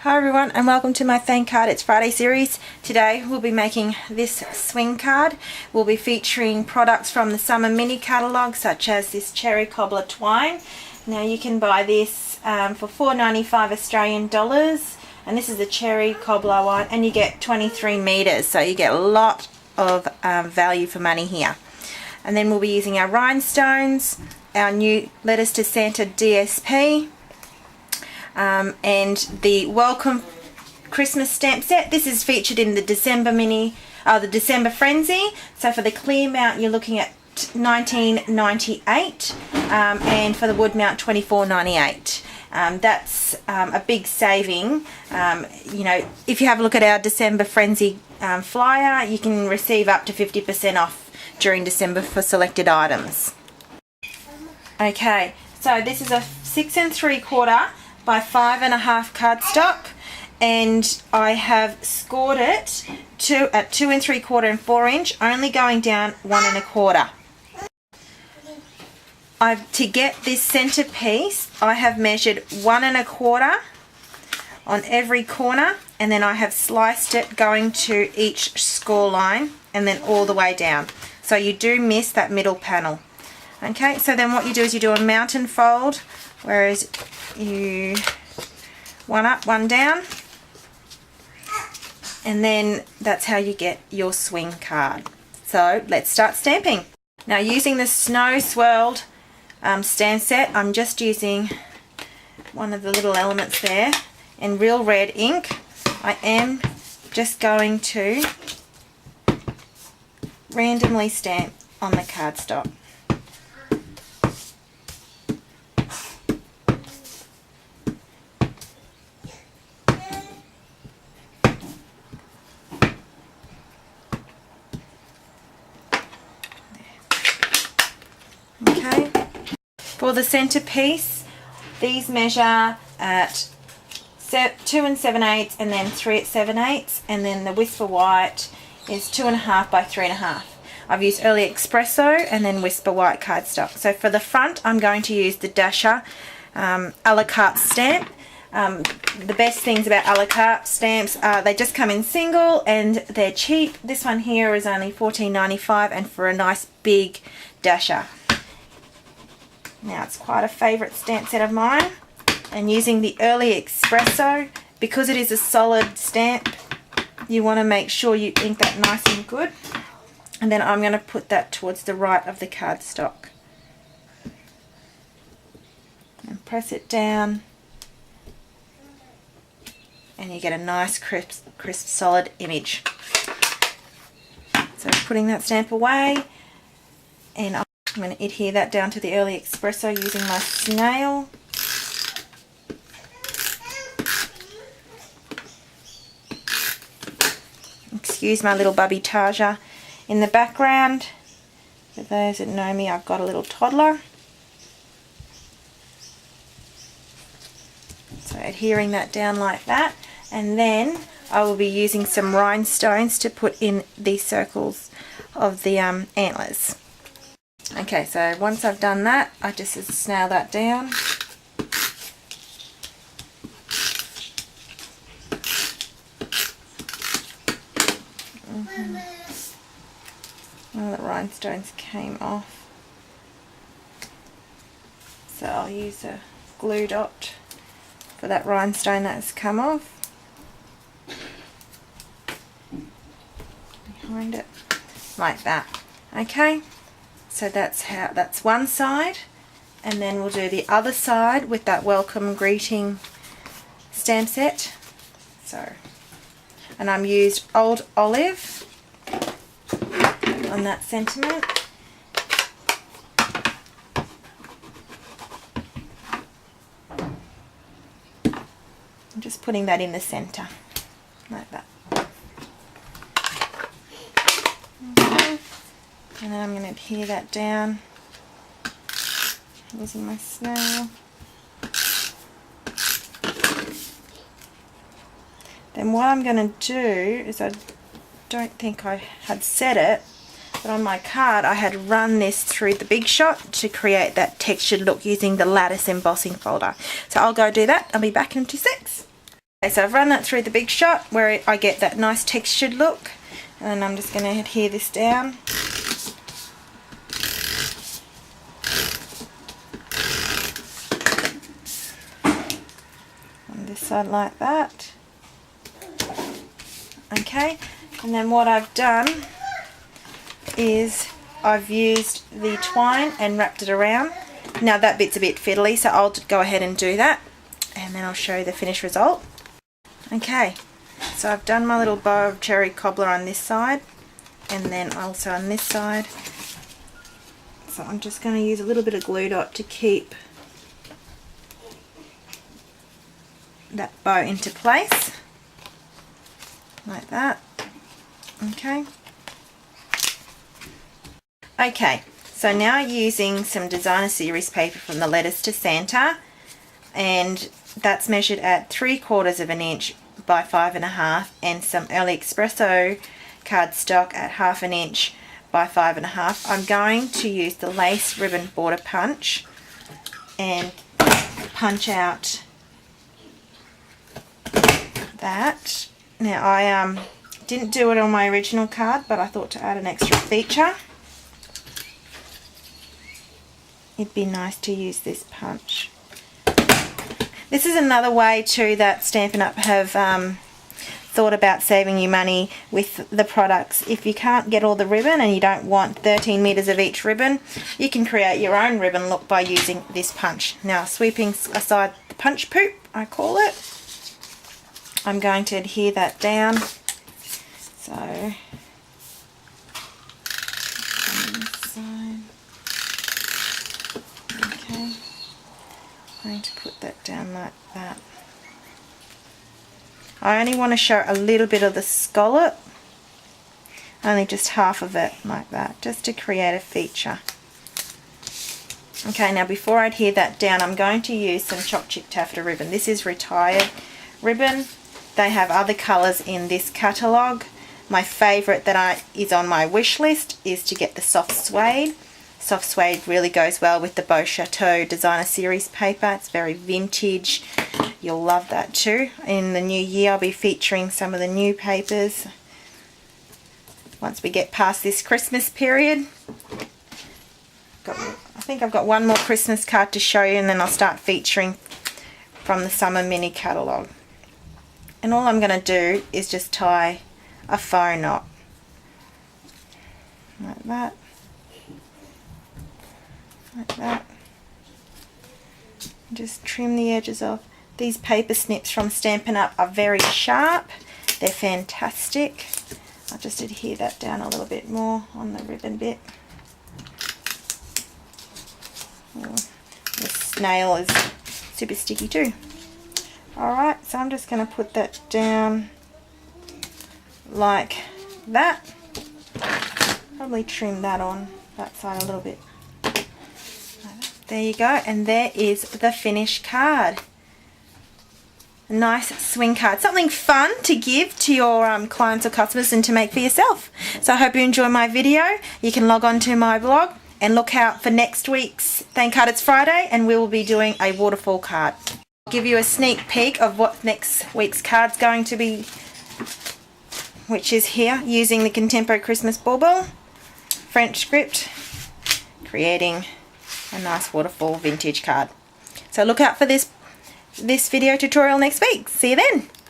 Hi everyone and welcome to my Thank Card It's Friday series. Today we'll be making this swing card. We'll be featuring products from the summer mini catalogue such as this cherry cobbler twine. Now you can buy this for $4.95 Australian dollars, and this is a cherry cobbler one, and you get 23 meters, so you get a lot of value for money here. And then we'll be using our rhinestones, our new Letters to Santa DSP, and the Welcome Christmas stamp set. This is featured in the December Frenzy. So for the clear mount you're looking at $19.98, and for the wood mount $24.98. That's a big saving. You know, if you have a look at our December Frenzy flyer, you can receive up to 50% off during December for selected items. Okay, so this is a 6 3/4 by 5.5 cardstock, and I have scored it at 2 3/4 and 4 inch, only going down 1 1/4. To get this center piece, I have measured 1 1/4 on every corner, and then I have sliced it going to each score line and then all the way down. So you do miss that middle panel. Okay, so then what you do is you do a mountain fold, whereas you one up, one down, and then that's how you get your swing card. So let's start stamping. Now, using the snow swirled stamp set, I'm just using one of the little elements there in real red ink. I am just going to randomly stamp on the cardstock. Okay, for the centerpiece, these measure at 2 7/8 and then 3 7/8, and then the Whisper White is 2.5 by 3.5. I've used Early Espresso and then Whisper White cardstock. So for the front, I'm going to use the Dasher a la carte stamp. The best things about a la carte stamps are they just come in single and they're cheap. This one here is only $14.95, and for a nice big Dasher. Now, it's quite a favourite stamp set of mine, and using the Early Espresso, because it is a solid stamp, you want to make sure you ink that nice and good. And then I'm going to put that towards the right of the cardstock and press it down, and you get a nice crisp solid image. So putting that stamp away, and I'm going to adhere that down to the Early Espresso using my snail. Excuse my little bubby Taja in the background. For those that know me, I've got a little toddler. So adhering that down like that, and then I will be using some rhinestones to put in the circles of the antlers. Okay, so once I've done that, I just snail that down. Well, the rhinestones came off, so I'll use a glue dot for that rhinestone that's come off behind it, like that. Okay, so that's one side, and then we'll do the other side with that welcome greeting stamp set. So, and I'm used Old Olive on that sentiment. I'm just putting that in the center like that. Okay. And then I'm going to adhere that down using my snail. Then what I'm going to do is, I don't think I had set it, but on my card I had run this through the Big Shot to create that textured look using the lattice embossing folder. So I'll go do that. I'll be back in 2 seconds. Okay, so I've run that through the Big Shot where I get that nice textured look, and I'm just going to adhere this down. On this side like that. Okay, and then what I've done is I've used the twine and wrapped it around. Now that bit's a bit fiddly, so I'll go ahead and do that, and then I'll show you the finished result. Okay, so I've done my little bow of cherry cobbler on this side, and then also on this side. So I'm just going to use a little bit of glue dot to keep that bow into place, like that. Okay. Okay, so now using some designer series paper from the Letters to Santa, and that's measured at 3/4 of an inch by 5.5, and some early espresso cardstock at 1/2 inch by 5.5. I'm going to use the lace ribbon border punch and punch out that. Now I didn't do it on my original card, but I thought to add an extra feature, it'd be nice to use this punch. This is another way too that Stampin' Up! Have thought about saving you money with the products. If you can't get all the ribbon and you don't want 13 meters of each ribbon, you can create your own ribbon look by using this punch. Now, sweeping aside the punch poop, I call it, I'm going to adhere that down. So, on this side. Okay, I'm going to put that down like that. I only want to show a little bit of the scallop, only just half of it like that, just to create a feature. Okay, now before I adhere that down, I'm going to use some Choc Chip Taffeta ribbon. This is retired ribbon. They have other colours in this catalogue. My favourite that is on my wish list is to get the soft suede. Soft suede really goes well with the Beau Chateau Designer Series paper. It's very vintage. You'll love that too. In the new year I'll be featuring some of the new papers once we get past this Christmas period. I think I've got one more Christmas card to show you, and then I'll start featuring from the summer mini catalogue. And all I'm going to do is just tie a faux knot like that, like that. Just trim the edges off. These paper snips from Stampin' Up! Are very sharp. They're fantastic. I'll just adhere that down a little bit more on the ribbon bit. Oh, the snail is super sticky too. Alright, so I'm just going to put that down like that. Probably trim that on that side a little bit. There you go, and there is the finished card. A nice swing card, something fun to give to your clients or customers and to make for yourself. So I hope you enjoy my video. You can log on to my blog and look out for next week's Thank Card. It's Friday, and we will be doing a waterfall card. I'll give you a sneak peek of what next week's card's going to be, which is here, using the Contempo Christmas bauble, French script, creating a nice waterfall vintage card. So look out for this video tutorial next week. See you then.